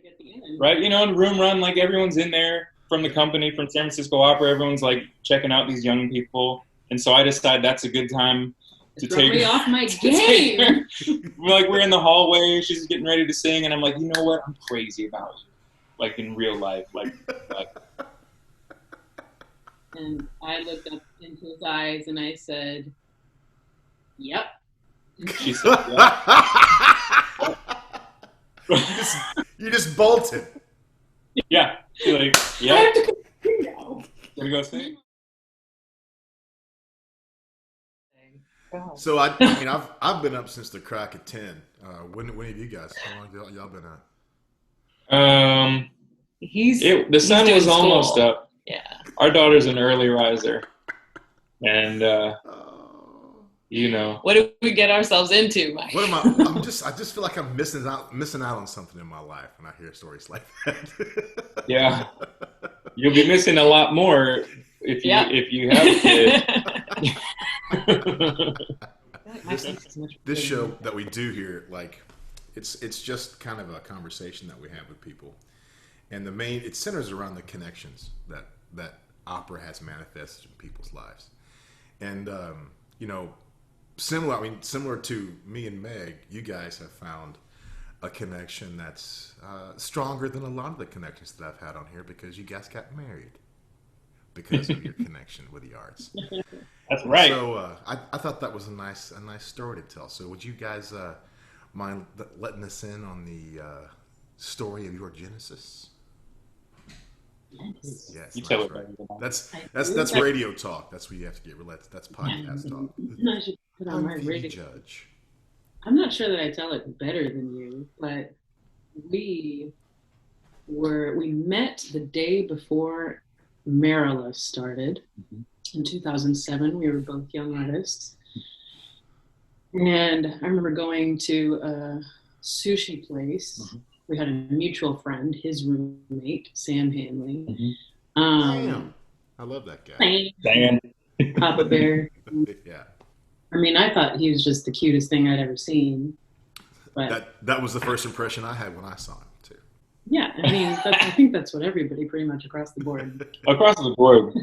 At the end. Right? You know, in room run, like everyone's in there from the company, from San Francisco Opera. Everyone's like checking out these young people. And so I decided that's a good time to Throw me off my to game. we're in the hallway. She's getting ready to sing. And I'm like, you know what? I'm crazy about you. Like in real life. Like. And I looked up into his eyes and I said, yep. She said, yeah. you just bolted. Yeah. She's like, yeah. I have to go. Gonna go sing? So I mean, I've been up since the crack of 10. When have you guys? How long y'all been up? The sun was almost up. Yeah. Our daughter's an early riser, and you know. What did we get ourselves into, Mike? What am I? I just feel like I'm missing out on something in my life when I hear stories like that. Yeah, you'll be missing a lot more if you have a kid. This show that we do here, like, it's just kind of a conversation that we have with people, and it centers around the connections that opera has manifested in people's lives, and you know, similar to me and Meg, you guys have found a connection that's stronger than a lot of the connections that I've had on here, because you guys got married because of your connection with the arts. That's right. So I thought that was a nice story to tell. So would you guys mind letting us in on the story of your genesis? Yes. You tell it. That's radio talk. That's what you have to get. That's podcast talk. I should put on my radio. Judge. I'm not sure that I tell it better than you, but we met the day before Marilla started in 2007. We were both young artists. And I remember going to a sushi place. Mm-hmm. We had a mutual friend, his roommate, Sam Hanley. Mm-hmm. Damn. I love that guy. Sam. Papa Bear. Yeah. I mean, I thought he was just the cutest thing I'd ever seen. But that was the first impression I had when I saw him, too. Yeah, I mean, I think that's what everybody pretty much across the board. Across the board,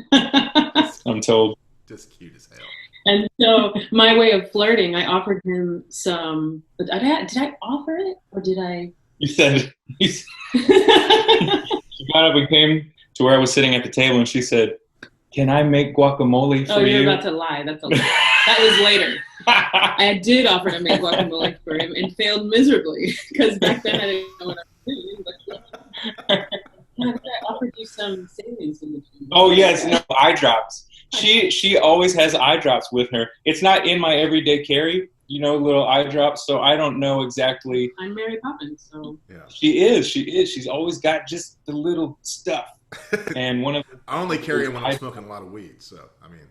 I'm told. Just cute as hell. And so my way of flirting, I offered him some. Did I offer it or did I? You said. She got up and came to where I was sitting at the table, and she said, "Can I make guacamole for you?" Oh, you're about to lie. That's a lie. That was later. I did offer to make guacamole for him and failed miserably because back then I didn't know what I was doing. I offered you some savings in the food. Oh yes, no eye drops. She always has eye drops with her. It's not in my everyday carry, little eye drops. So I don't know exactly. I'm Mary Poppins, so yeah. She is. She's always got just the little stuff. And one of I only carry it when I'm smoking a lot of weed. So I mean.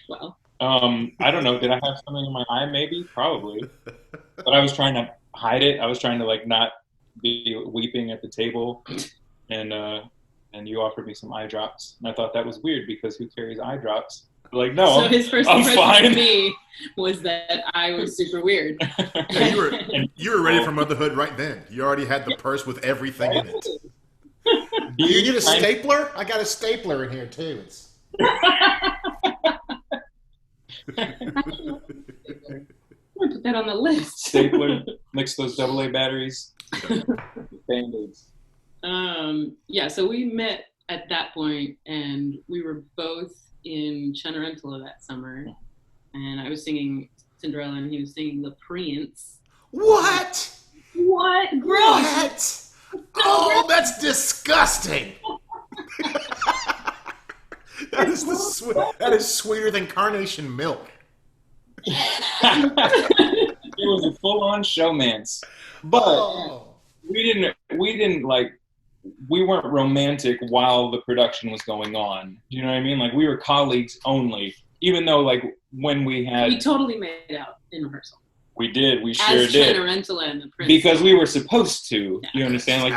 Well. I don't know. Did I have something in my eye? Maybe, probably. But I was trying to hide it. I was trying to not be weeping at the table, and you offered me some eye drops, and I thought that was weird because who carries eye drops? No. So his first impression of me was that I was super weird. Yeah, you were ready for motherhood right then. You already had the purse with everything in it. Do you need a stapler? I got a stapler in here too. I'm gonna put that on the list. Stapler, mix those AA batteries, Band-Aids. Yeah, so we met at that point, and we were both in Cenerentola that summer, and I was singing Cinderella, and he was singing The Prince. What? What? Gross! What? Oh, that's disgusting. That is sweeter than carnation milk. It was a full-on showmance, but we weren't romantic while the production was going on. You know what I mean? We were colleagues only, even though when we totally made out in rehearsal. We did. We sure as did. Cenerentola and the Prince. Because we were supposed to. Yeah. You understand?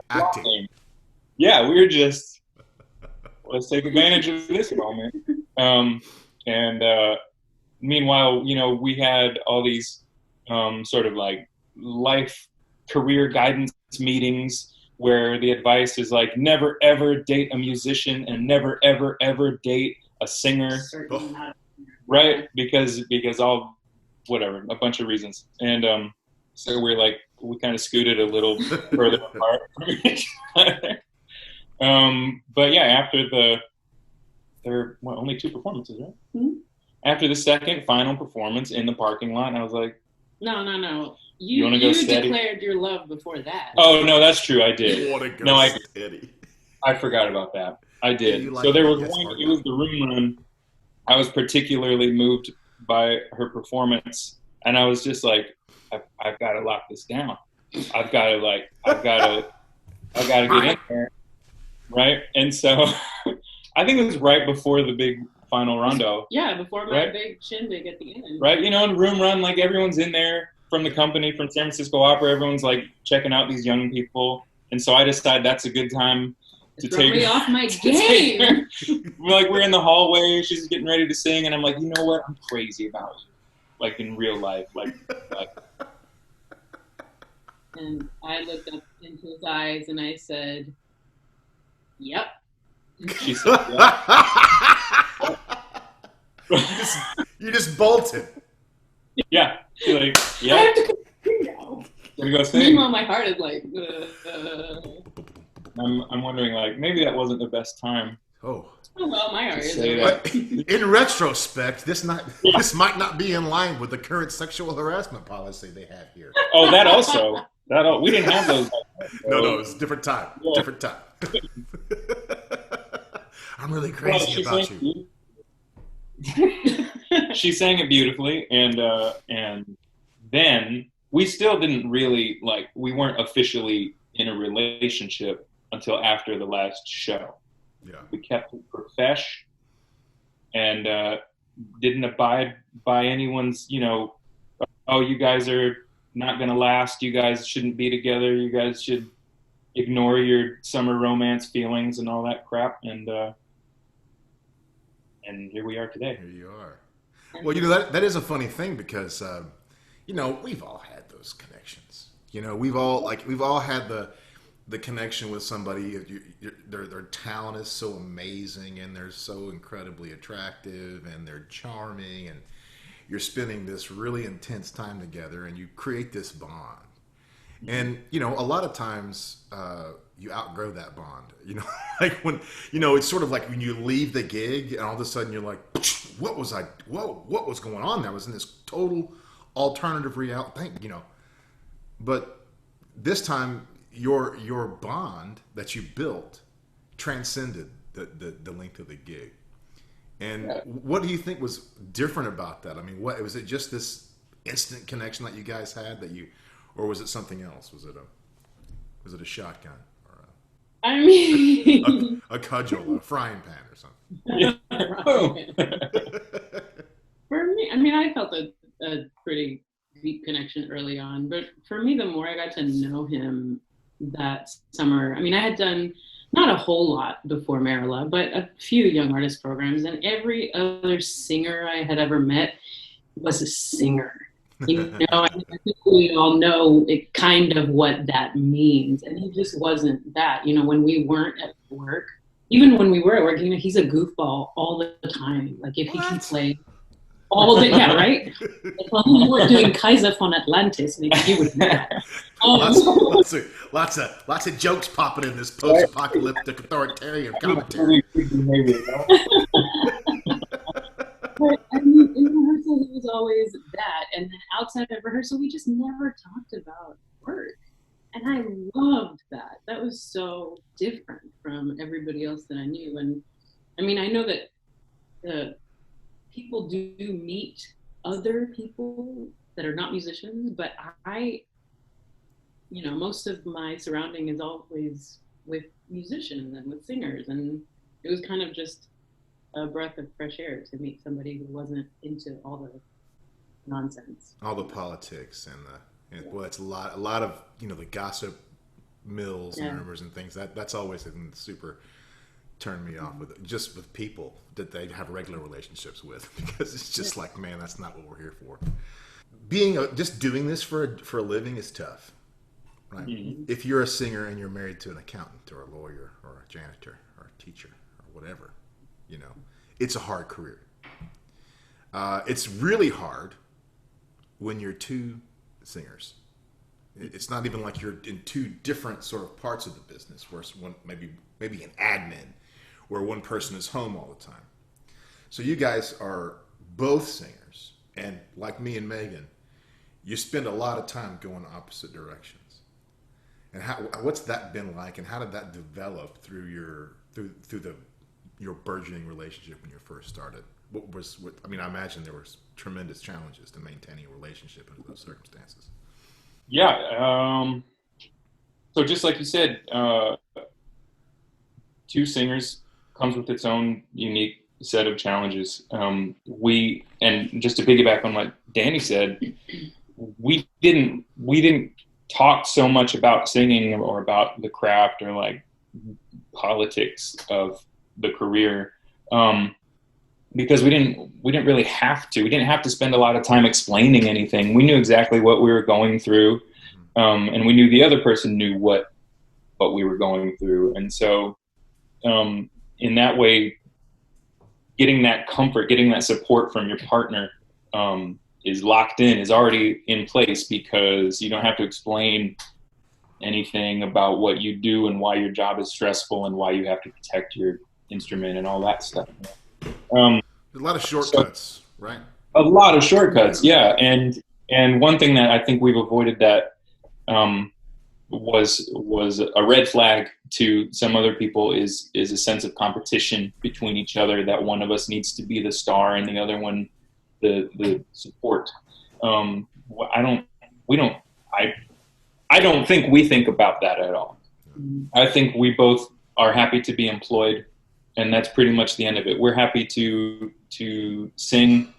Acting. Yeah, we were just, let's take advantage of this moment. Meanwhile, we had all these sort of life career guidance meetings where the advice is like never ever date a musician and never ever ever date a singer. Certainly not. Right? Because all whatever, a bunch of reasons. And so we kind of scooted a little further apart from each other. But yeah, after there were only 2 performances, right? Mm-hmm. After the second final performance in the parking lot, I was like, No. You You steady? declared your love before that. oh no, that's true, I did. Want to go No, steady. I forgot about that. I did. You like So there that, was yes, one. Mark. It was the room run. I was particularly moved by her performance, and I was just like, I've got to lock this down. I've got to get in there, right? And so, I think it was right before the big final rondo, Yeah, before my Right? big shindig at the end. right? You know, in room run, like everyone's in there from the company, from San Francisco Opera. Everyone's like checking out these young people, and so I decided that's a good time to Throw me off my game. We're in the hallway, she's getting ready to sing, and I'm like, you know what? I'm crazy about you. Like in real life. Like And I looked up into his eyes and I said, "Yep." she said, yeah. You just bolted. Yeah. She's like, I yeah, have to continue now. gonna go sing. Meanwhile, my heart is like, I'm wondering, like, maybe that wasn't the best time. Oh. oh well, my heart is. say Like, But in retrospect, this might not be in line with the current sexual harassment policy they have here. Oh, that also. We didn't have those. No, it's a different time. Yeah. Different time. I'm really crazy about you. She sang it beautifully, and then we still didn't really we weren't officially in a relationship until after the last show. Yeah. We kept it profesh and didn't abide by anyone's, oh, you guys are not going to last. You guys shouldn't be together. You guys should ignore your summer romance feelings and all that crap. And here we are today. Here you are. Well, that is a funny thing because, we've all had those connections. We've all had the connection with somebody. Their talent is so amazing and they're so incredibly attractive and they're charming and you're spending this really intense time together and you create this bond. And, a lot of times you outgrow that bond, like when, it's sort of like when you leave the gig and all of a sudden you're like, what was going on? That was in this total alternative reality thing, but this time your bond that you built transcended the length of the gig. And what do you think was different about that? I mean, what was it? Just this instant connection that you guys had or was it something else? Was it a shotgun or a cudgel, a frying pan, or something? For me, I felt a pretty deep connection early on, but for me, the more I got to know him that summer, I had done not a whole lot before Marilla, but a few young artist programs, and every other singer I had ever met was a singer. I think we all know it kind of what that means, and he just wasn't that. When we weren't at work, even when we were at work, he's a goofball all the time. Like if he can play all the right. If we were doing Kaiser von Atlantis, maybe he would do that. Lots of jokes popping in this post-apocalyptic authoritarian commentary. But in rehearsal, he was always that, and then outside of rehearsal, we just never talked about work, and I loved that. That was so different from everybody else that I knew. And I know that people do meet other people that are not musicians, but most of my surrounding is always with musicians and with singers, and it was kind of just a breath of fresh air to meet somebody who wasn't into all the nonsense, all the politics and well, it's a lot of the gossip mills and rumors and things. That's always something that super turned me off with people that they have regular relationships with, because it's just like, man, that's not what we're here for. Just doing this for a living is tough. right? Mm-hmm. If you're a singer and you're married to an accountant or a lawyer or a janitor or a teacher or whatever, you know, it's a hard career. It's really hard when you're two singers. It's not even like you're in two different sort of parts of the business, where one maybe an admin, where one person is home all the time. So you guys are both singers, and like me and Megan, you spend a lot of time going opposite directions. And what's that been like, and how did that develop through your burgeoning relationship when you first started? I mean, I imagine there were tremendous challenges to maintaining a relationship under those circumstances. Yeah. So just like you said, two singers comes with its own unique set of challenges. And just to piggyback on what Danny said, we didn't talk so much about singing or about the craft or like politics of the career. Because we didn't really have to. We didn't have to spend a lot of time explaining anything. We knew exactly what we were going through, and we knew the other person knew what we were going through. And so, in that way, getting that comfort, getting that support from your partner is locked in, is already in place, because you don't have to explain anything about what you do and why your job is stressful and why you have to protect your instrument and all that stuff. A lot of shortcuts, right? A lot of shortcuts, yeah. And one thing that I think we've avoided that was a red flag to some other people is a sense of competition between each other, that one of us needs to be the star and the other one the support. I don't think we think about that at all. I think we both are happy to be employed, and that's pretty much the end of it. We're happy to sing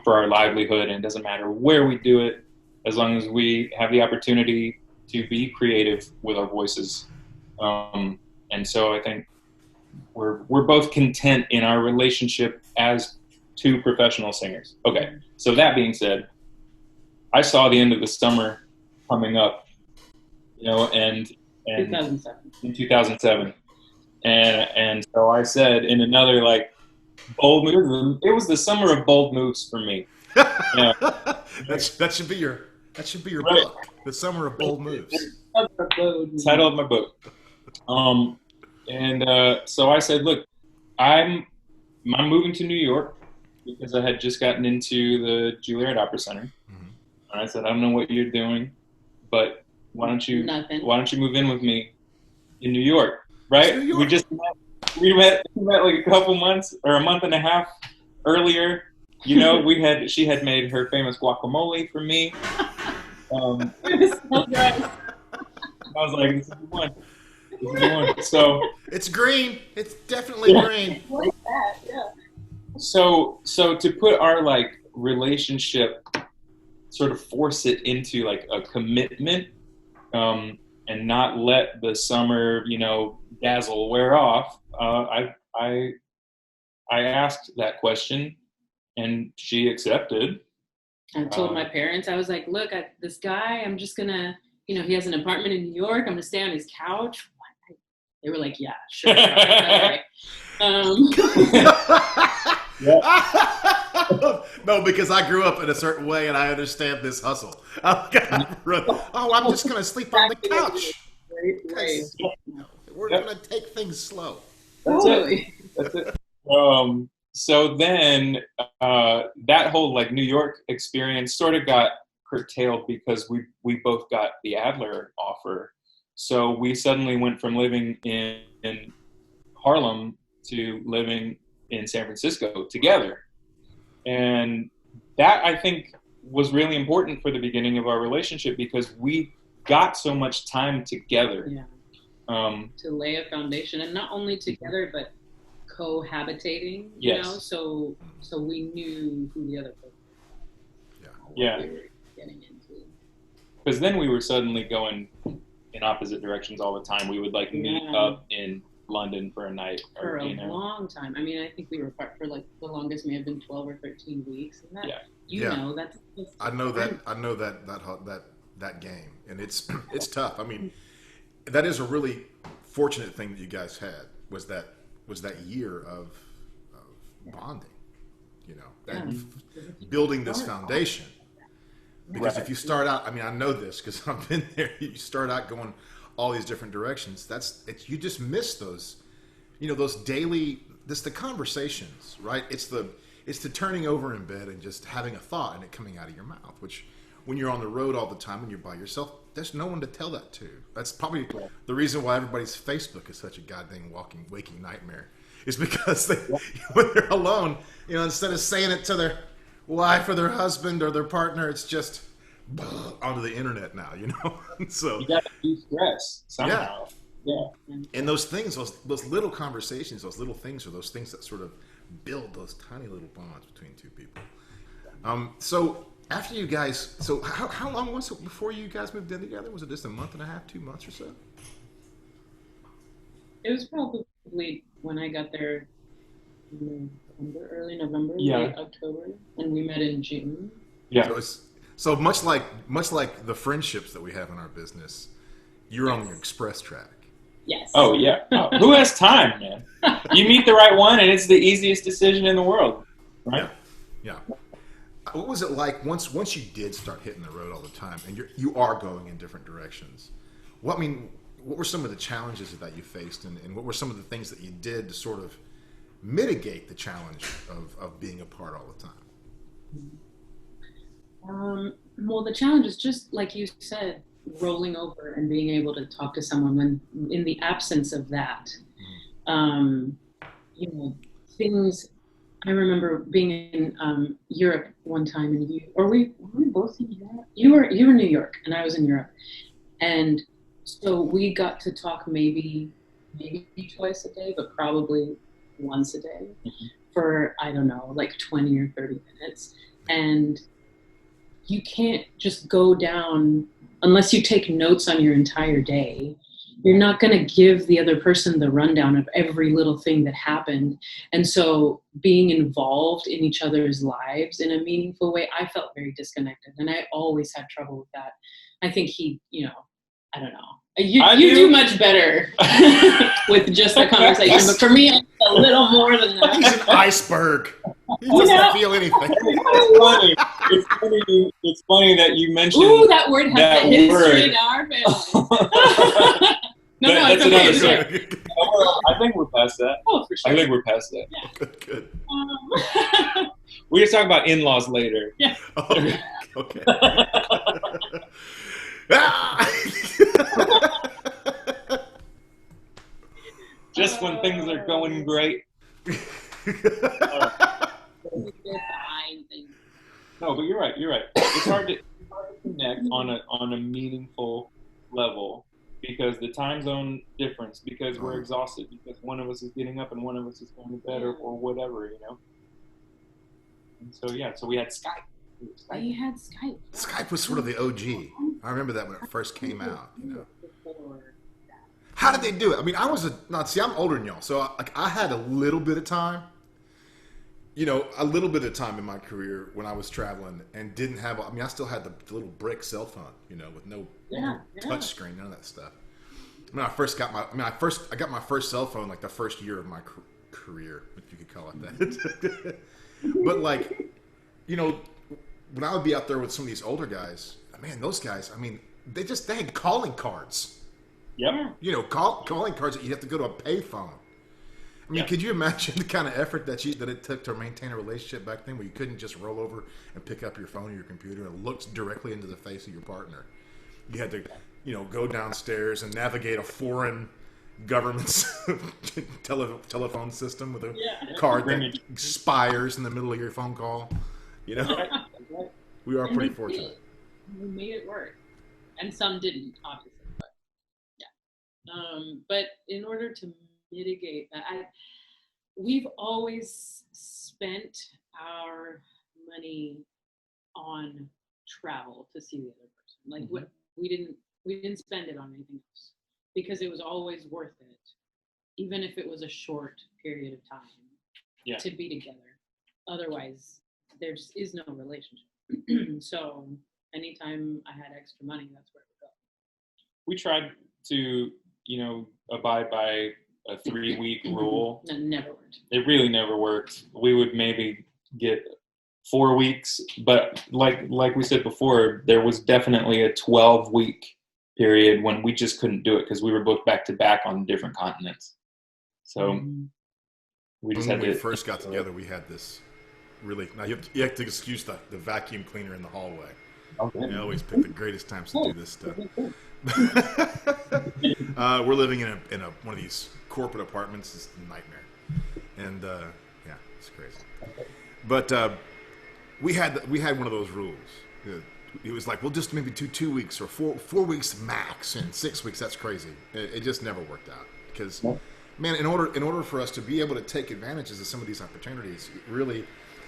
for our livelihood, and it doesn't matter where we do it, as long as we have the opportunity to be creative with our voices. And so I think we're both content in our relationship as two professional singers. Okay, so that being said, I saw the end of the summer coming up, and 2007. In 2007. And so I said, in another like bold move, it was the summer of bold moves for me. Yeah. that should be your Right. book, The Summer of Bold Moves. Title of my book. So I said, look, I'm moving to New York, because I had just gotten into the Juilliard Opera Center. Mm-hmm. And I said, I don't know what you're doing, but why don't you move in with me in New York? Right? New York. We met like a couple months or a month and a half earlier. She had made her famous guacamole for me. It was so good. I was like, this is the one. So it's green. It's definitely green. Like that, yeah. So to put our like relationship, sort of force it into like a commitment, and not let the summer, dazzle wear off. I asked that question, and she accepted. I told my parents, I was like, look, this guy, I'm just gonna, he has an apartment in New York. I'm gonna stay on his couch. They were like, yeah, sure. Okay. No, because I grew up in a certain way and I understand this hustle. I'm just going to sleep on the couch. Right. We're going to take things slow. That's it. So then that whole like New York experience sort of got curtailed, because we both got the Adler offer. So we suddenly went from living in Harlem to living in San Francisco together. And that, I think, was really important for the beginning of our relationship, because we got so much time together. Yeah. To lay a foundation, and not only together, but cohabitating, so we knew who the other person was. Yeah. We were getting into. Because then we were suddenly going in opposite directions all the time. We would like meet up in London for a night. For a long time. I mean, I think we were apart for like the longest may have been 12 or 13 weeks. And that, that's I know that that game, and it's tough. I mean, that is a really fortunate thing that you guys had was that year of bonding. You know, that building this foundation. Because if you start out, I mean, I know this because I've been there. You start out going all these different directions. You just miss those, those daily, the conversations, right? It's the turning over in bed and just having a thought and it coming out of your mouth. Which, when you're on the road all the time and you're by yourself, there's no one to tell that to. That's probably the reason why everybody's Facebook is such a goddamn waking nightmare. Is because when they're alone, instead of saying it to their wife or their husband or their partner, it's just onto the internet now, So you got to de-stress somehow. Yeah. And those things, those little conversations, those little things are those things that sort of build those tiny little bonds between two people. So after you guys, how long was it before you guys moved in together? Was it just a month and a half, 2 months or so? It was probably when I got there, early November, late October, and we met in June. Yeah. So much like the friendships that we have in our business, you're on the express track. Yes. Oh yeah. Oh, who has time, man? You meet the right one, and it's the easiest decision in the world, right? Yeah. What was it like once you did start hitting the road all the time, and you are going in different directions? What were some of the challenges that you faced, and what were some of the things that you did to sort of mitigate the challenge of being apart all the time? Well, the challenge is just like you said, rolling over and being able to talk to someone when, in the absence of that, things. I remember being in Europe one time, and were we both in Europe? You were in New York, and I was in Europe, and so we got to talk maybe twice a day, but probably once a day for, I don't know, like 20 or 30 minutes. And you can't just go down unless you take notes on your entire day. You're not going to give the other person the rundown of every little thing that happened. And so being involved in each other's lives in a meaningful way, I felt very disconnected. And I always had trouble with that. I think he, I don't know. You do much better with just a conversation. But for me, it's a little more than that. He's an iceberg. He doesn't feel anything. It's funny that you mentioned. Ooh, that word has a history in our family. No, that's it's okay. another story. I think we're past that. Oh, for sure. I think we're past that. Yeah. Good. We're going to talk about in-laws later. Yeah. Oh, okay. Just when things are going great. No, but you're right. It's hard to connect on a meaningful level because the time zone difference, because we're exhausted, because one of us is getting up and one of us is going to bed or whatever, And so we had Skype. We had Skype. Skype was sort of the OG. I remember that when it first came out. How did they do it? I mean, I'm older than y'all, so I had a little bit of time. A little bit of time in my career when I was traveling and didn't have. I mean, I still had the little brick cell phone, with no touch screen, none of that stuff. When I first got I got my first cell phone like the first year of my career, if you could call it that. But when I would be out there with some of these older guys, man, those guys, I mean, they had calling cards. Yeah. Calling cards that you'd have to go to a payphone. I mean, could you imagine the kind of effort that it took to maintain a relationship back then where you couldn't just roll over and pick up your phone or your computer and look directly into the face of your partner? You had to, go downstairs and navigate a foreign government's telephone system with a card that expires in the middle of your phone call. We are pretty fortunate. We made it work. And some didn't, obviously. But, but in order to mitigate that, we've always spent our money on travel to see the other person. Like we didn't spend it on anything else because it was always worth it, even if it was a short period of time to be together. Otherwise, there is no relationship. So, anytime I had extra money, that's where it would go. We tried to, abide by a 3-week rule. That never worked. It really never worked. We would maybe get 4 weeks, but like we said before, there was definitely a 12-week period when we just couldn't do it because we were booked back to back on different continents. So we just when had we to. first got together, we had this really. Now you have to excuse the vacuum cleaner in the hallway. Okay. I always pick the greatest times to do this stuff. We're living in one of these corporate apartments. It's a nightmare, and yeah, it's crazy. But we had one of those rules. It was like, we'll just maybe do 2 weeks or 4 weeks max, and 6 weeks. That's crazy. It just never worked out because, man, in order for us to be able to take advantages of some of these opportunities, really,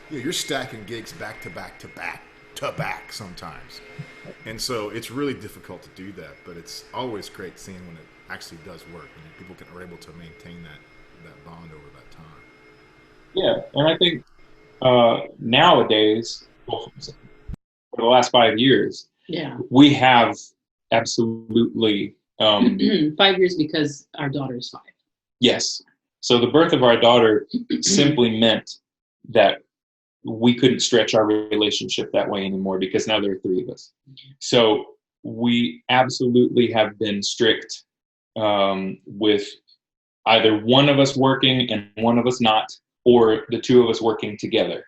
you're stacking gigs back to back to back to back sometimes, and so it's really difficult to do that. But it's always great seeing when it actually does work and people are able to maintain that bond over that time. Yeah, and I think nowadays, for the last 5 years, we have absolutely 5 years because our daughter is 5. Yes. So the birth of our daughter simply meant that we couldn't stretch our relationship that way anymore because now there are 3 of us. So we absolutely have been strict with either one of us working and one of us not, or the 2 of us working together,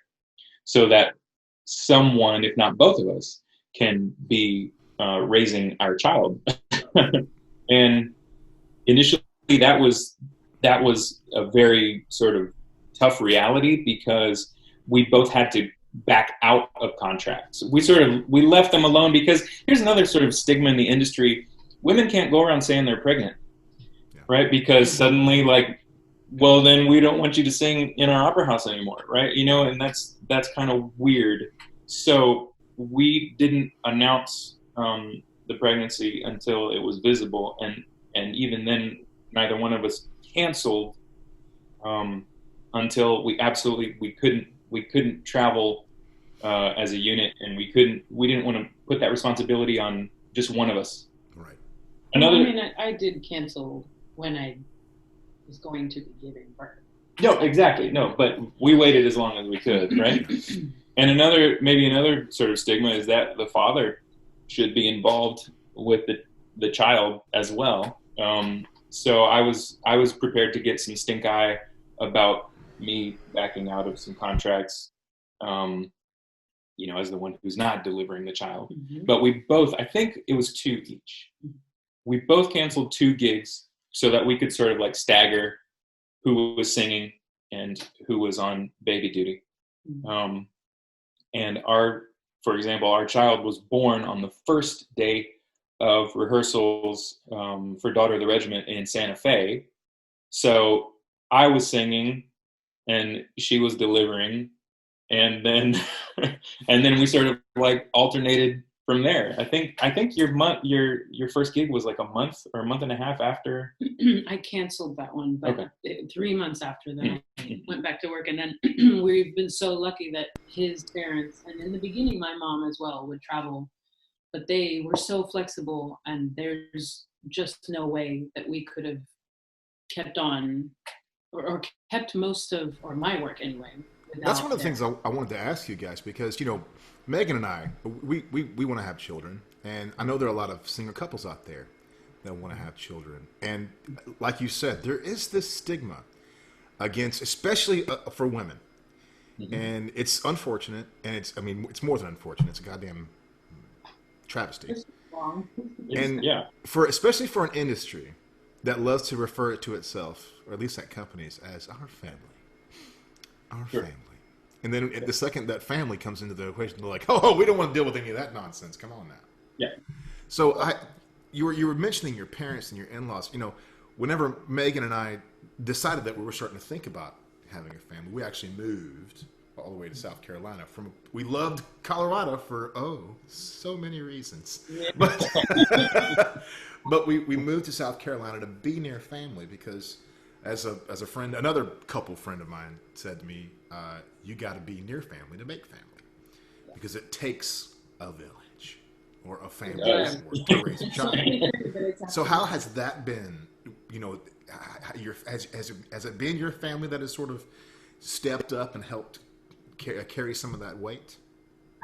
so that someone, if not both of us, can be raising our child. And initially, that was a very sort of tough reality because we both had to back out of contracts. We left them alone because here's another sort of stigma in the industry: women can't go around saying they're pregnant, right? Because suddenly, well, then we don't want you to sing in our opera house anymore, right? And that's kind of weird. So we didn't announce the pregnancy until it was visible, and even then, neither one of us canceled until we couldn't travel as a unit, and we didn't want to put that responsibility on just one of us. Right. I did cancel when I was going to be giving birth. No, exactly. No, but we waited as long as we could, right? And another sort of stigma is that the father should be involved with the child as well. So I was prepared to get some stink eye about me backing out of some contracts, as the one who's not delivering the child. Mm-hmm. But we both, I think it was 2 each. We both canceled 2 gigs so that we could sort of stagger who was singing and who was on baby duty. Mm-hmm. And for example, our child was born on the first day of rehearsals for Daughter of the Regiment in Santa Fe. So I was singing and she was delivering, and then we sort of alternated from there. I think your first gig was a month or a month and a half after. I canceled that one, but 3 months after that, I went back to work. And then we've been so lucky that his parents, and in the beginning, my mom as well, would travel, but they were so flexible, and there's just no way that we could have kept on or kept most of, or my work anyway. That's one of the things I wanted to ask you guys, because, Megan and I, we want to have children, and I know there are a lot of single couples out there that want to have children. And like you said, there is this stigma against, especially for women. Mm-hmm. And it's unfortunate, and it's more than unfortunate. It's a goddamn travesty. It's wrong. And especially for an industry that loves to refer to itself, or at least at companies, as our family. Our family. And then the second that family comes into the equation, they're like, oh, we don't want to deal with any of that nonsense. Come on now. Yeah. So you were mentioning your parents and your in-laws. Whenever Megan and I decided that we were starting to think about having a family, we actually moved all the way to South Carolina. We loved Colorado for so many reasons. Yeah. But we moved to South Carolina to be near family because, as a friend, another couple friend of mine said to me, you got to be near family to make family, because it takes a village. a family Yeah. to raise a child. But So how has that been? You know, has it been your family that has sort of stepped up and helped carry some of that weight?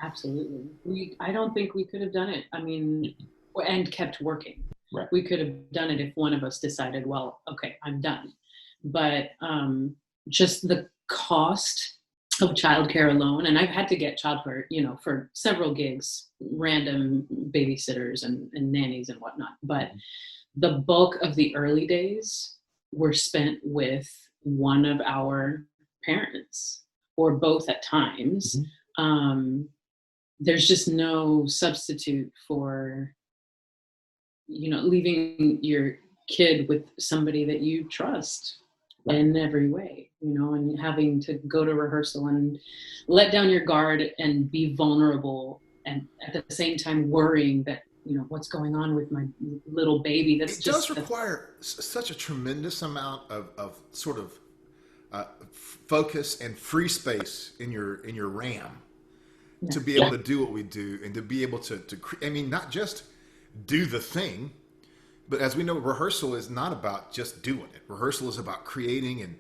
absolutely. I don't think we could have done it. I mean, and kept working. Right. We could have done it if one of us decided, well, okay, I'm done. But just the cost of childcare alone, and I've had to get childcare, for several gigs, random babysitters and nannies and whatnot. But the bulk of the early days were spent with one of our parents or both at times. There's just no substitute for, leaving your kid with somebody that you trust in every way, and having to go to rehearsal and let down your guard and be vulnerable, and at the same time worrying that, what's going on with my little baby. It does require such a tremendous amount of sort of focus and free space in your RAM to be able to do what we do, and to be able to I mean, not just do the thing, but as we know, rehearsal is not about just doing it. Rehearsal is about creating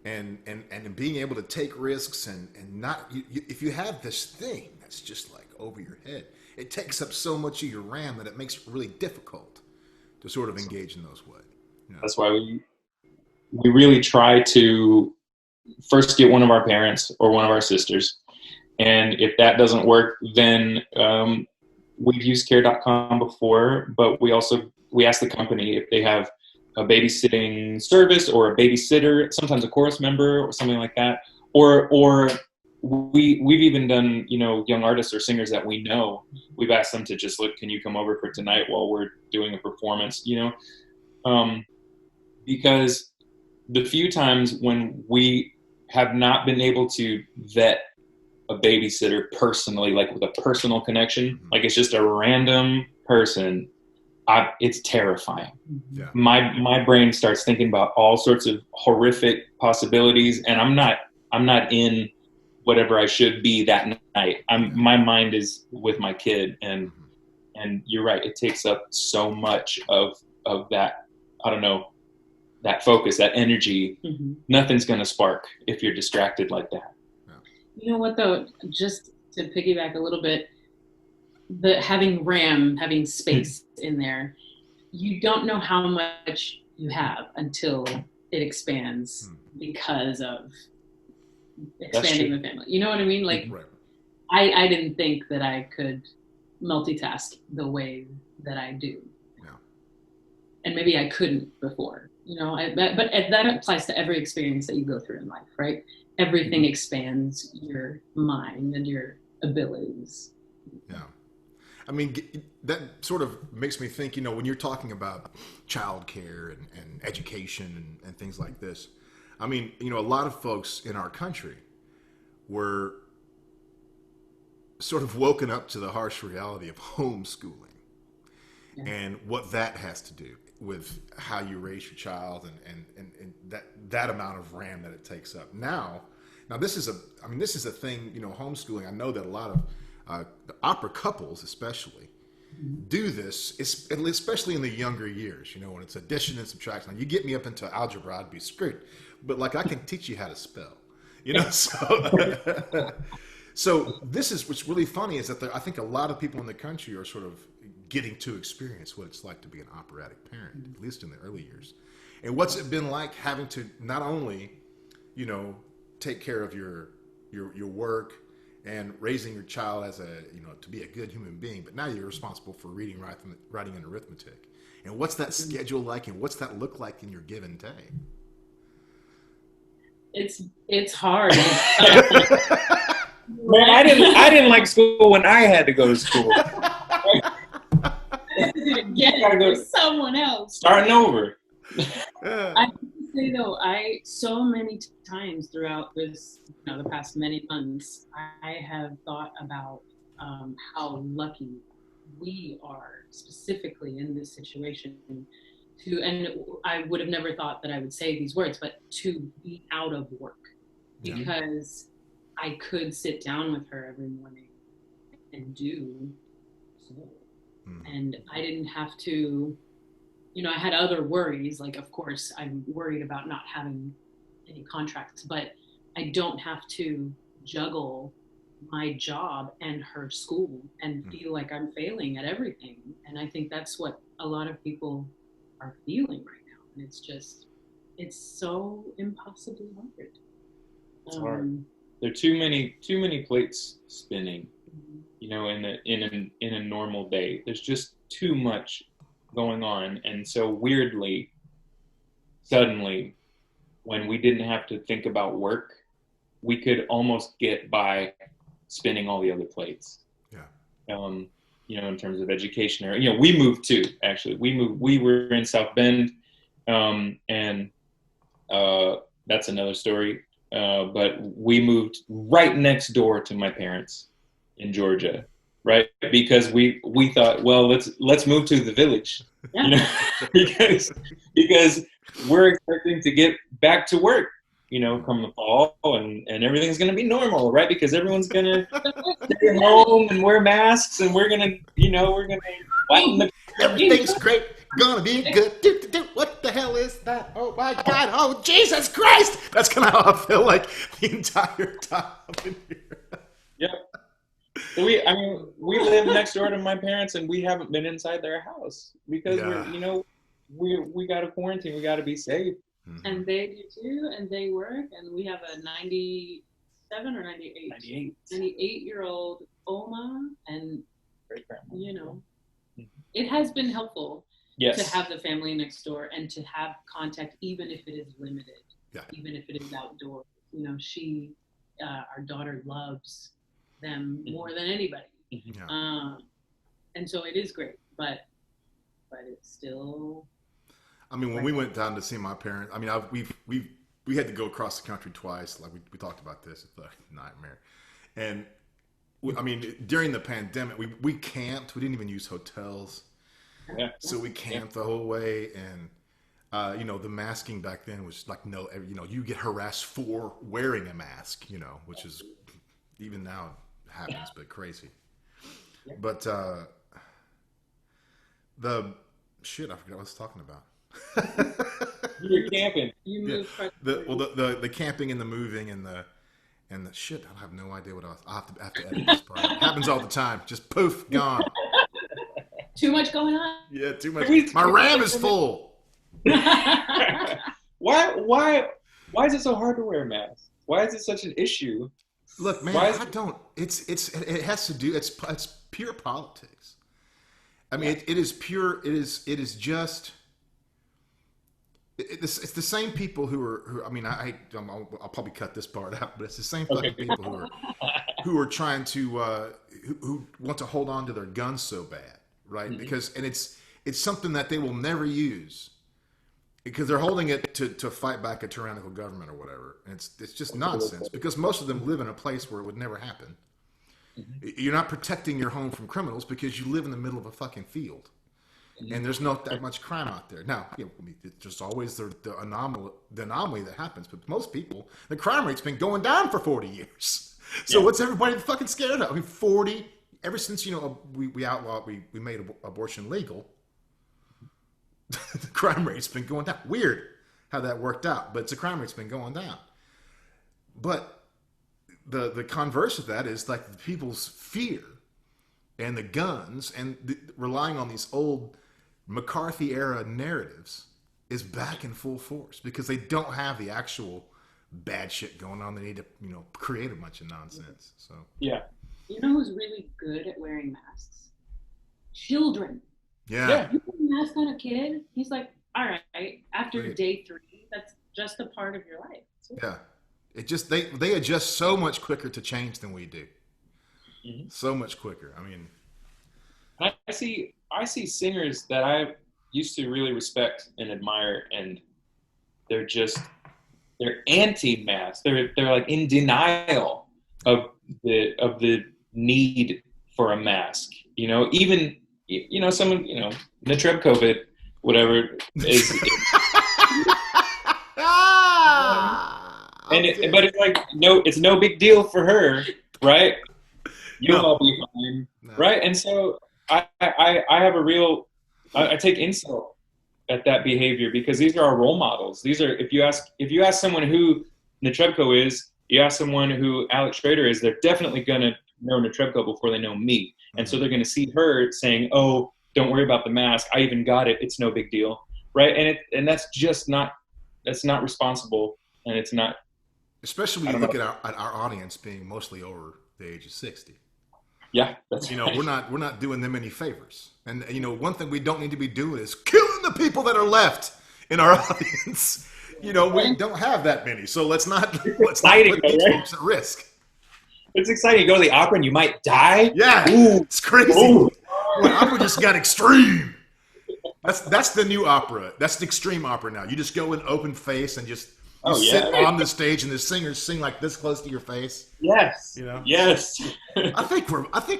and being able to take risks, and not, if you have this thing that's just like over your head, it takes up so much of your RAM that it makes it really difficult to sort of engage in those ways. That's why we really try to first get one of our parents or one of our sisters. And if that doesn't work, then we've used care.com before, but we ask the company if they have a babysitting service or a babysitter, sometimes a chorus member or something like that. Or we've even done, young artists or singers that we know. We've asked them to just look, can you come over for tonight while we're doing a performance, because the few times when we have not been able to vet a babysitter personally, like with a personal connection, like it's just a random person, it's terrifying. Yeah. My brain starts thinking about all sorts of horrific possibilities, and I'm not in whatever I should be that night. My mind is with my kid, and you're right, it takes up so much of that, I don't know, that focus, that energy. Nothing's going to spark if you're distracted like that. You know what, though, just to piggyback a little bit, having space in there, you don't know how much you have until it expands because of expanding the family. You know what I mean? Like, I didn't think that I could multitask the way that I do. Yeah. And maybe I couldn't before, but that applies to every experience that you go through in life, right? Everything expands your mind and your abilities. Yeah. I mean, that sort of makes me think, when you're talking about childcare and education and things like this, I mean, a lot of folks in our country were sort of woken up to the harsh reality of homeschooling and what that has to do with how you raise your child and that amount of RAM that it takes up. Now this is a thing, homeschooling. I know that a lot of the opera couples especially do this, especially in the younger years, when it's addition and subtraction. Like, you get me up into algebra, I'd be screwed. But like, I can teach you how to spell, so this is what's really funny, is that I think a lot of people in the country are sort of getting to experience what it's like to be an operatic parent, at least in the early years. And what's it been like having to not only, take care of your work and raising your child as to be a good human being, but now you're responsible for reading, writing, and arithmetic. And what's that schedule like, and what's that look like in your given day? It's hard. Man, I didn't like school when I had to go to school. Get it go to someone else. Starting over. I have to say, though, so many times throughout this, the past many months, I have thought about how lucky we are specifically in this situation and I would have never thought that I would say these words, but to be out of work, because I could sit down with her every morning and do school. and I didn't have to, I had other worries. Like, of course, I'm worried about not having any contracts, but I don't have to juggle my job and her school and feel like I'm failing at everything. And I think that's what a lot of people are feeling right now. And it's so impossibly hard. It's hard. There are too many plates spinning, in a normal day. There's just too much going on. And so weirdly, suddenly, when we didn't have to think about work, we could almost get by spinning all the other plates. Yeah. In terms of education, or we moved too. Actually, we were in South Bend, and that's another story. But we moved right next door to my parents in Georgia, right? Because we thought, well, let's move to the village, because we're expecting to get back to work, come the fall, and everything's going to be normal, right? Because everyone's going to stay home and wear masks, and we're going to everything's great, gonna be good. What the hell is that? Oh my God! Oh Jesus Christ! That's kind of how I feel like the entire time I'm in here. Yep. So we live next door to my parents, and we haven't been inside their house because we got to quarantine. We got to be safe. And they do too, and they work, and we have a 97 or 98 98-year-old Oma, and it has been helpful to have the family next door and to have contact, even if it is limited, even if it is outdoors. Our daughter loves them more than anybody, and so it is great, but it's still. When we went down to see my parents, we had to go across the country twice. Like we talked about this, it's a nightmare. And during the pandemic, we camped. We didn't even use hotels, so we camped the whole way. And the masking back then was like you get harassed for wearing a mask, which is even now happens, but crazy. But the shit, I forgot what I was talking about. You're camping. You moved. The camping and the moving and the shit. I have no idea what else. I have to edit this part. It happens all the time. Just poof, gone. Too much going on. Yeah, too much. My RAM is full. Why is it so hard to wear a mask? Why is it such an issue? Look, man, I don't. It has to do. It's pure politics. It is pure. It is just. It's the same people who I'll probably cut this part out, but it's the same fucking people who are trying to who want to hold on to their guns so bad, right? Mm-hmm. Because it's something that they will never use because they're holding it to fight back a tyrannical government or whatever, and it's just nonsense because most of them live in a place where it would never happen. Mm-hmm. You're not protecting your home from criminals because you live in the middle of a fucking field. And there's not that much crime out there. Now, it's just always the anomaly that happens. But most people, the crime rate's been going down for 40 years. So what's everybody fucking scared of? 40, ever since, we outlawed, we made abortion legal, the crime rate's been going down. Weird how that worked out, but the crime rate's been going down. But the converse of that is like people's fear and the guns and relying on these old McCarthy era narratives is back in full force because they don't have the actual bad shit going on. They need to, create a bunch of nonsense. So yeah, who's really good at wearing masks? Children. Yeah. You put a mask on a kid, he's like, all right. After day 3, that's just a part of your life. Yeah, it just they adjust so much quicker to change than we do. Mm-hmm. So much quicker. I see singers that I used to really respect and admire, and they're anti-mask. They're like in denial of the need for a mask. Even someone Natreb COVID, whatever is. But it's like it's no big deal for her, right? You'll all be fine, right? And so I have a real, I take insult at that behavior because these are our role models. These are, if you ask someone who Netrebko is, you ask someone who Alek Shrader is, they're definitely going to know Netrebko before they know me. And so they're going to see her saying, oh, don't worry about the mask. I even got it. It's no big deal. Right. And that's just not, that's not responsible. And it's not. Especially when you look at our audience being mostly over the age of 60. Yeah. That's right. We're not doing them any favors. And, one thing we don't need to be doing is killing the people that are left in our audience. We don't have that many. So let's not put these folks at risk. It's exciting. You go to the opera and you might die. Yeah. Ooh. It's crazy. Ooh. Well, opera just got extreme. That's the new opera. That's the extreme opera now. You just go in open face and just sit on the stage and the singers sing like this close to your face. Yes. Yes. I think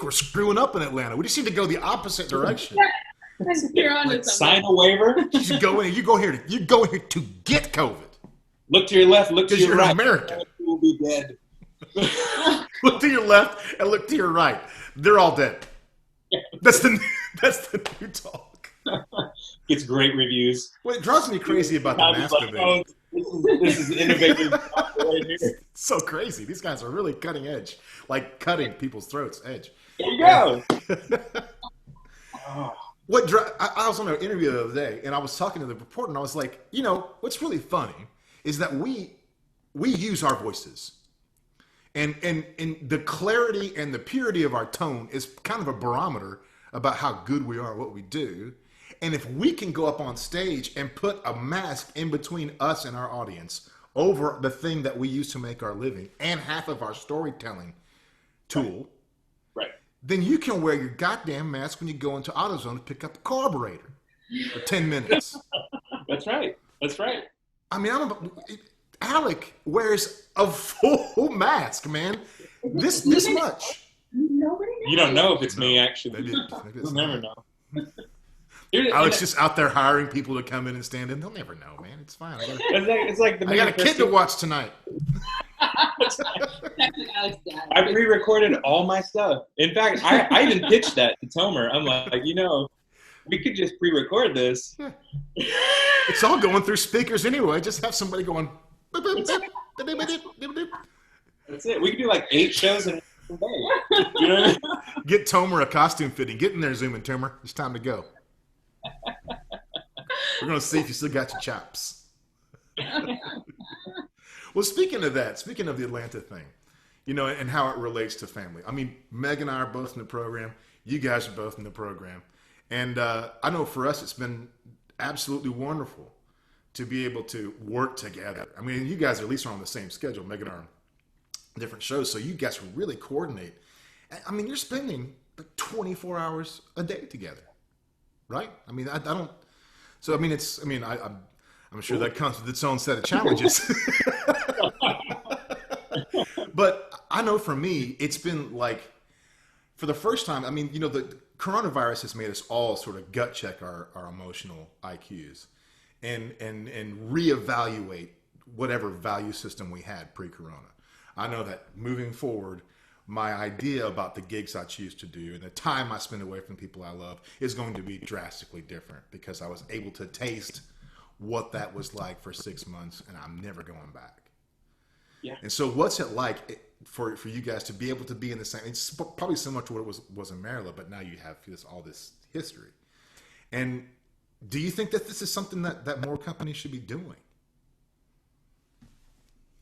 we're screwing up in Atlanta. We just need to go the opposite direction. Sign a waiver. You go in. You go here to get COVID. Look to your left. Look to your right. American. You will be dead. Look to your left and look to your right. They're all dead. That's the new talk. Gets great reviews. What drives me crazy about the mask debate. This is innovative right here. It's so crazy. These guys are really cutting edge, like cutting people's throats edge. There you go. I was on an interview the other day, and I was talking to the reporter, and I was like, what's really funny is that we use our voices. And the clarity and the purity of our tone is kind of a barometer about how good we are at what we do. And if we can go up on stage and put a mask in between us and our audience over the thing that we use to make our living and half of our storytelling tool, right, then you can wear your goddamn mask when you go into AutoZone to pick up a carburetor for 10 minutes. That's right. That's right. I mean, Alek wears a full mask, man. This much. Nobody knows. You don't know if it's me, actually. You'll never know. Alek's just out there hiring people to come in and stand in. They'll never know, man. It's fine. It's like I got a kid to watch tonight. I pre-recorded all my stuff. In fact, I even pitched that to Tomer. I'm like, we could just pre-record this. Yeah. It's all going through speakers anyway. Just have somebody going. That's it. We could do like 8 shows in one day. Get Tomer a costume fitting. Get in there, Zoom and Tomer. It's time to go. We're going to see if you still got your chops. Well, speaking of that, speaking of the Atlanta thing, and how it relates to family. I mean, Meg and I are both in the program. You guys are both in the program. And I know for us, it's been absolutely wonderful to be able to work together. I mean, you guys at least are on the same schedule. Meg and I are on different shows, so you guys really coordinate. I mean, you're spending like 24 hours a day together, right? I mean, I don't. So I mean, I'm sure that comes with its own set of challenges. But I know for me, it's been like, for the first time. I mean, the coronavirus has made us all sort of gut check our emotional IQs, and reevaluate whatever value system we had pre-corona. I know that moving forward, my idea about the gigs I choose to do and the time I spend away from people I love is going to be drastically different because I was able to taste what that was like for 6 months, and I'm never going back. Yeah. And so what's it like for you guys to be able to be in the same, it's probably similar to what it was in Maryland, but now you have all this history. And do you think that this is something that more companies should be doing?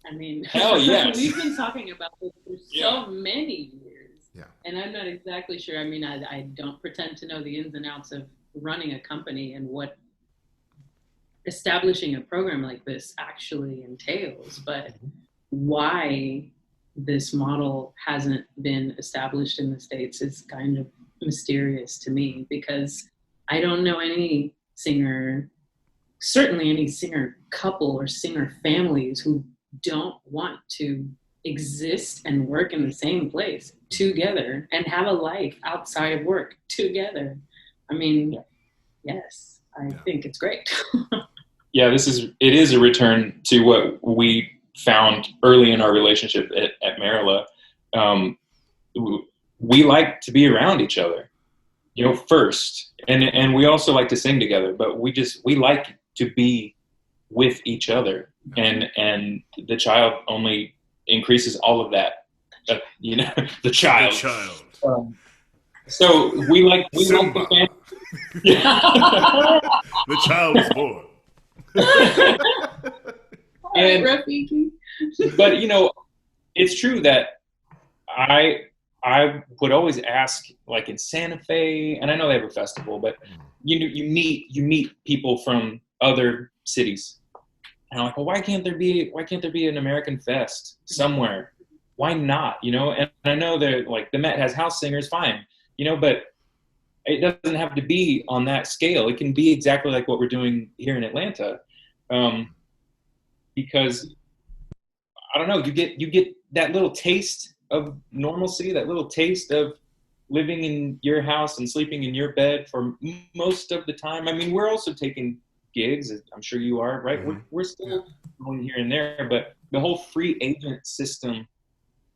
I mean, hell yes. We've been talking about this for so many years. Yeah. And I'm not exactly sure. I mean, I don't pretend to know the ins and outs of running a company and what establishing a program like this actually entails, but why this model hasn't been established in the States is kind of mysterious to me, because I don't know any singer, certainly any singer couple or singer families who don't want to exist and work in the same place together and have a life outside of work together. I mean, yes, I think it's great. Yeah, it is a return to what we found early in our relationship at Marilla. We like to be around each other. first. And we also like to sing together, but we like to be with each other. And the child only increases all of that. The child. The child. So we like the family. The child is born. And, but it's true that I would always ask, like in Santa Fe, and I know they have a festival, but you meet people from other cities, and I'm like, well, why can't there be an American Fest somewhere? Why not? And I know that like the Met has house singers, fine, but it doesn't have to be on that scale. It can be exactly like what we're doing here in Atlanta, because I don't know, you get that little taste of normalcy, that little taste of living in your house and sleeping in your bed for most of the time. I mean, we're also taking gigs, I'm sure you are, right? Mm-hmm. We're still going here and there, but the whole free agent system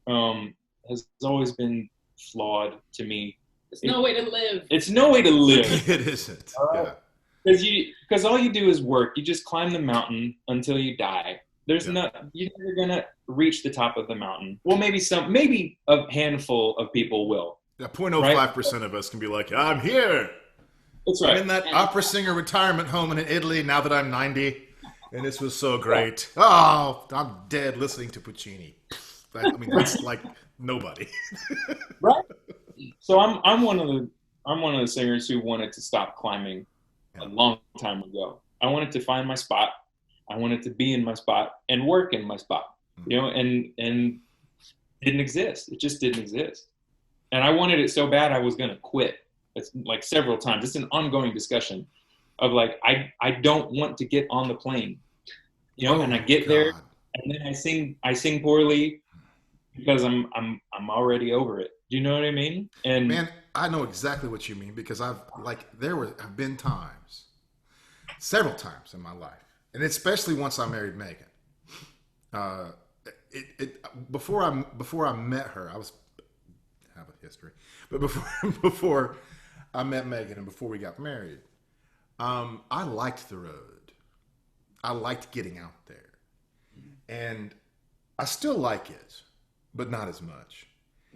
has always been flawed to me. It's no way to live. It's no way to live. It isn't. Because all you do is work. You just climb the mountain until you die. You're never gonna reach the top of the mountain. Well, maybe a handful of people will. Yeah, 0.05% of us can be like, I'm here. That's right. I'm in that opera singer retirement home in Italy now that I'm 90, and this was so great. Oh, I'm dead listening to Puccini. That's like nobody. Right. So I'm one of the singers who wanted to stop climbing a long time ago. I wanted to find my spot. I wanted to be in my spot and work in my spot, and didn't exist. It just didn't exist. And I wanted it so bad I was going to quit. It's like several times. It's an ongoing discussion of like, I don't want to get on the plane, and I get there and then I sing poorly because I'm already over it. Do you know what I mean? And man, I know exactly what you mean, because have been times, several times in my life, and especially once I married Megan. Before I met her, I have a history, but before I met Megan and before we got married, I liked the road. I liked getting out there, and I still like it, but not as much.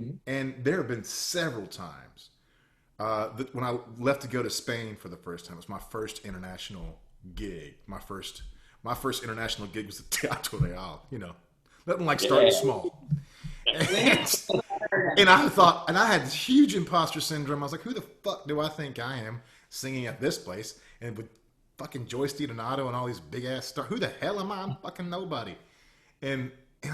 Mm-hmm. And there have been several times when I left to go to Spain for the first time. It was my first international gig. My first international gig was the Teatro Real. Nothing like starting small. And I thought, and I had this huge imposter syndrome. I was like, who the fuck do I think I am singing at this place? And with fucking Joyce DiDonato and all these big ass stars, who the hell am I? I'm fucking nobody. And it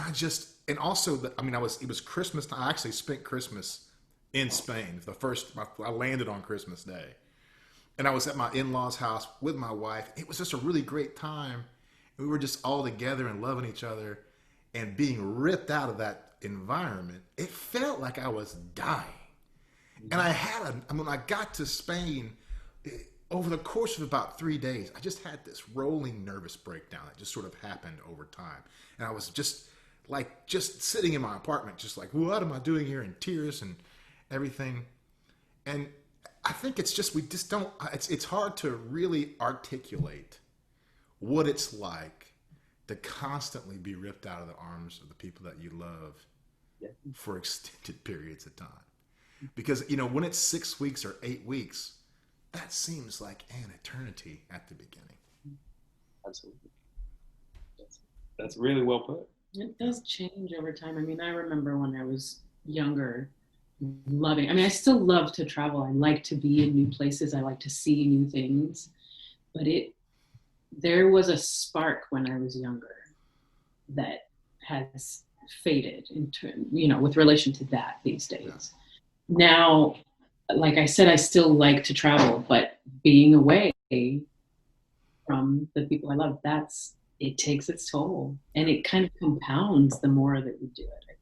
was Christmas time. I actually spent Christmas in Spain. I landed on Christmas Day. And I was at my in-laws' house with my wife. It was just a really great time. We were just all together and loving each other and being ripped out of that environment. It felt like I was dying. And when I got to Spain, over the course of about 3 days, I just had this rolling nervous breakdown that just sort of happened over time. And I was just sitting in my apartment, just like, what am I doing here, in tears and everything. And I think it's just, we just don't, it's hard to really articulate what it's like to constantly be ripped out of the arms of the people that you love for extended periods of time. Because, when it's 6 weeks or 8 weeks, that seems like an eternity at the beginning. Absolutely. That's really well put. It does change over time. I mean, I remember when I was younger, I still love to travel. I like to be in new places. I like to see new things. But there was a spark when I was younger that has faded with relation to that these days. Now, like I said, I still like to travel, but being away from the people I love, it takes its toll, and it kind of compounds the more that we do it.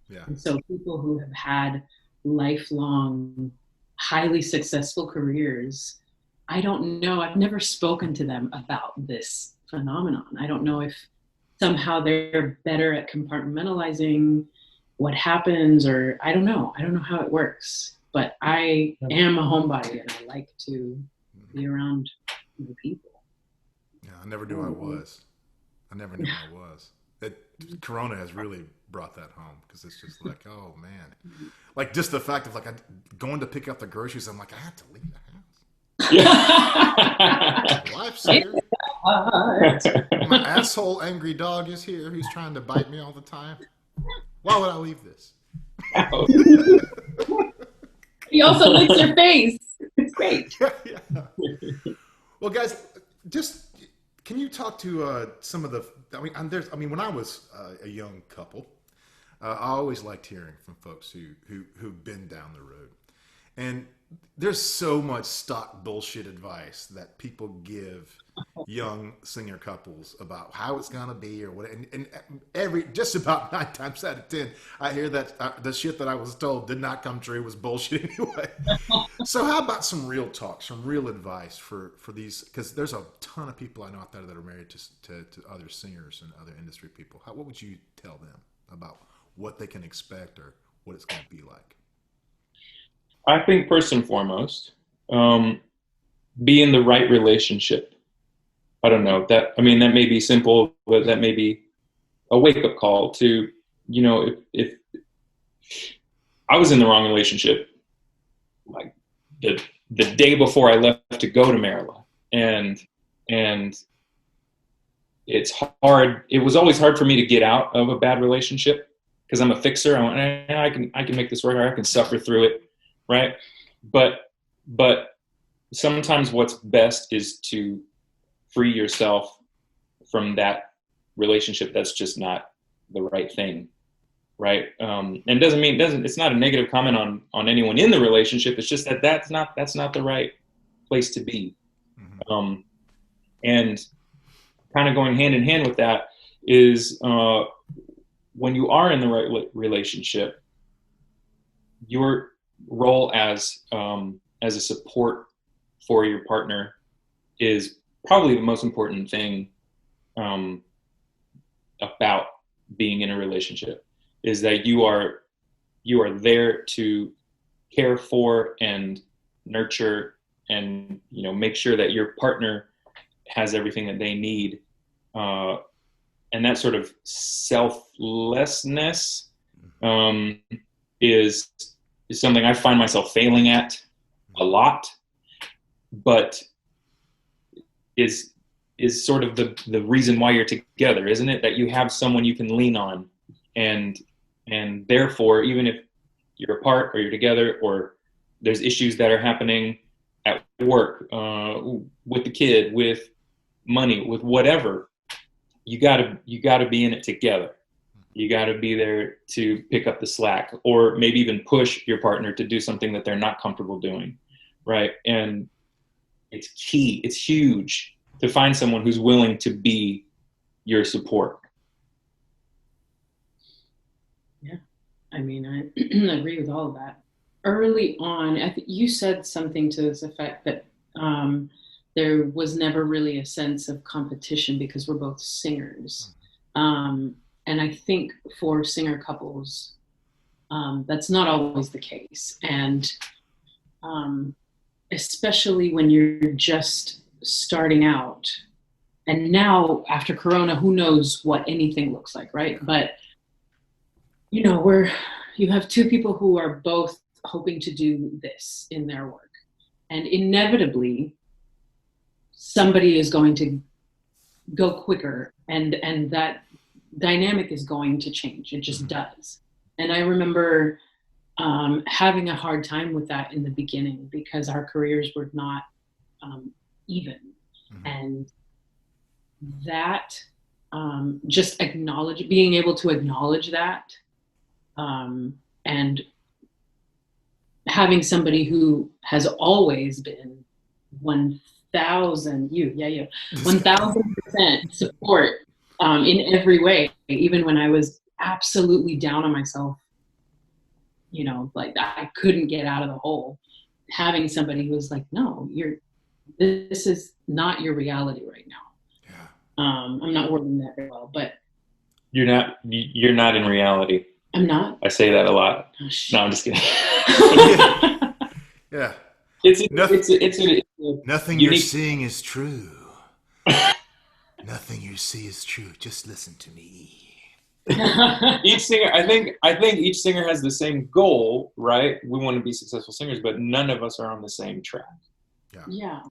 Yeah. And so people who have had lifelong, highly successful careers, I don't know, I've never spoken to them about this phenomenon. I don't know if somehow they're better at compartmentalizing what happens, or I don't know how it works. but I am a homebody and I like to be around people. Yeah, I never knew I was. I never knew I was. Corona has really brought that home because it's just like, oh man, like just the fact of like going to pick up the groceries. I'm like, I have to leave the house. Yeah. Wife's here. My asshole angry dog is here who's trying to bite me all the time. Why would I leave this? He also licks your face. It's great. Yeah. Well, guys, just can you talk to some of the? When I was a young couple, I always liked hearing from folks who've been down the road, and there's so much stock bullshit advice that people give young singer couples about how it's gonna be or what. And just about 9 times out of 10, I hear that the shit that I was told did not come true, was bullshit anyway. So how about some real talk, some real advice for these? Because there's a ton of people I know out there that are married to other singers and other industry people. What would you tell them about what they can expect or what it's going to be like? I think first and foremost, be in the right relationship. I don't know that may be simple, but that may be a wake up call to, if I was in the wrong relationship, like the day before I left to go to Maryland, and it's hard. It was always hard for me to get out of a bad relationship because I'm a fixer. I can make this work, or I can suffer through it. Right. But sometimes what's best is to free yourself from that relationship that's just not the right thing. Right. And it's not a negative comment on anyone in the relationship. It's just that's not the right place to be. Mm-hmm. And kind of going hand in hand with that is when you are in the right relationship, your role as a support for your partner is probably the most important thing about being in a relationship, is that you are there to care for and nurture and make sure that your partner has everything that they need, and that sort of selflessness is something I find myself failing at a lot, but is sort of the reason why you're together, isn't it? That you have someone you can lean on, and therefore, even if you're apart or you're together or there's issues that are happening at work, with the kid, with money, with whatever, you gotta be in it together. You got to be there to pick up the slack, or maybe even push your partner to do something that they're not comfortable doing, right? And it's key. It's huge to find someone who's willing to be your support. Yeah, I agree with all of that. Early on, I think you said something to this effect that there was never really a sense of competition because we're both singers. And I think for singer couples, that's not always the case. And especially when you're just starting out. And now after Corona, who knows what anything looks like, right? But, you have two people who are both hoping to do this in their work. And inevitably, somebody is going to go quicker, and that dynamic is going to change. It just does. And I remember having a hard time with that in the beginning because our careers were not even. Mm-hmm. And that just being able to acknowledge that, and having somebody who has always been 1,000% support in every way, even when I was absolutely down on myself, like I couldn't get out of the hole. Having somebody who was like, no, this is not your reality right now. Yeah. I'm not wording that very well, but you're not in reality. I'm not. I say that a lot. Oh, no, I'm just kidding. Yeah. It's Nothing, it's a nothing you're unique. seeing is true. Nothing you see is true. Just listen to me. Each singer, I think each singer has the same goal, right? We want to be successful singers, but none of us are on the same track. Yeah. Yeah,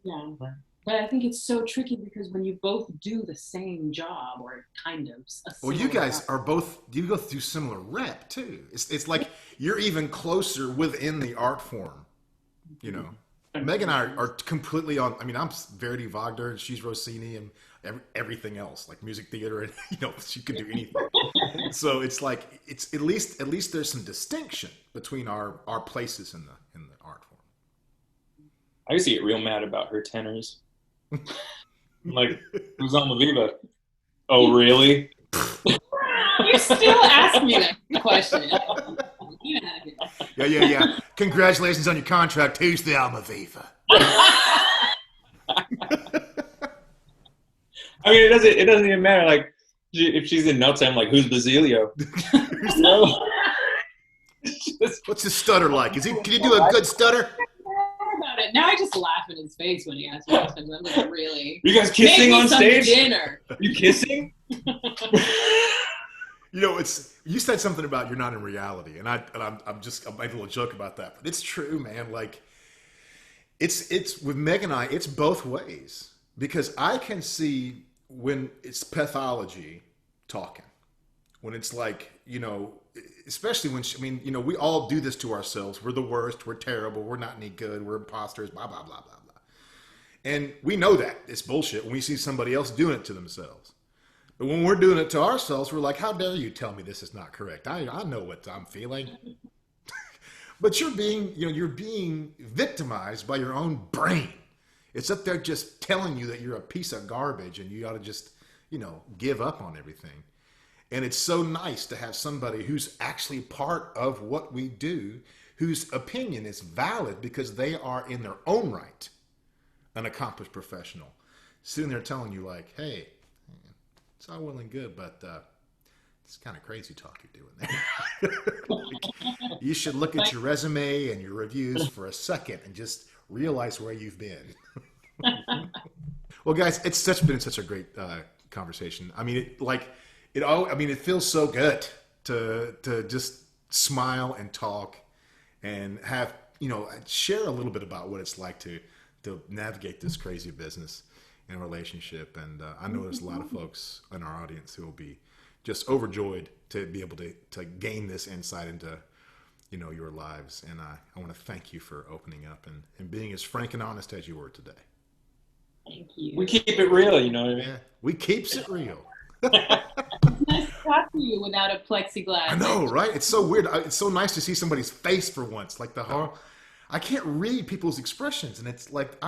yeah. Right. But I think it's so tricky because when you both do the same job or kind of a Well, you similar guys job. are both, you go through similar rep too. It's like you're even closer within the art form, you know. Meg and I are completely on. I mean, I'm Verdi Wagner, and she's Rossini, and everything else, like music theater, and she could do anything. So it's like it's at least there's some distinction between our places in the art form. I used to get real mad about her tenors. I'm like, who's on the Viva? Oh, really? You still ask me that question. Yeah. Congratulations on your contract. Who's the Almaviva? I mean, it doesn't even matter. Like, if she's in notes, I'm like, who's Basilio? What's his stutter like? Can you do a good stutter? About it. Now I just laugh in his face when he asks me questions. I'm like, really? You guys kissing on stage? Dinner. You kissing? You said something about you're not in reality, and I'm making a little joke about that, but it's true, man. Like, it's with Meg and I, it's both ways because I can see when it's pathology talking, when it's like especially when we all do this to ourselves. We're the worst. We're terrible. We're not any good. We're imposters. Blah blah blah blah blah, and we know that it's bullshit when we see somebody else doing it to themselves. But when we're doing it to ourselves, we're like, how dare you tell me this is not correct? I know what I'm feeling. But you're being victimized by your own brain. It's up there just telling you that you're a piece of garbage and you ought to just, give up on everything. And it's so nice to have somebody who's actually part of what we do, whose opinion is valid because they are in their own right an accomplished professional. Sitting there telling you like, hey, it's all well and good, but it's kind of crazy talk you're doing there. You should look at your resume and your reviews for a second and just realize where you've been. Well, guys, it's been such a great conversation. I mean, it feels so good to just smile and talk and have share a little bit about what it's like to navigate this crazy business and relationship. And I know there's a lot of folks in our audience who will be just overjoyed to be able to gain this insight into your lives. And I want to thank you for opening up and being as frank and honest as you were today. Thank you. We keep it real, you know what I mean? Yeah, we keeps it real. It's nice to talk to you without a plexiglass. I know, right? It's so weird. It's so nice to see somebody's face for once. Like I can't read people's expressions, and it's like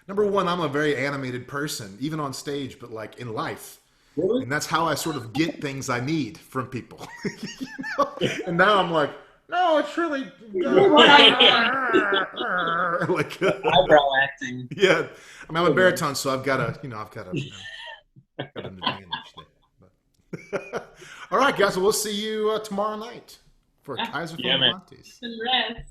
number one, I'm a very animated person, even on stage, but like in life. Really? And that's how I sort of get things I need from people. And now I'm like, no, it's really like Eyebrow acting. yeah. I mean, I'm a baritone, so I've got an advantage there. But all right, guys. Well, we'll see you tomorrow night for Kaiser Yeah, man. Montes. And rest.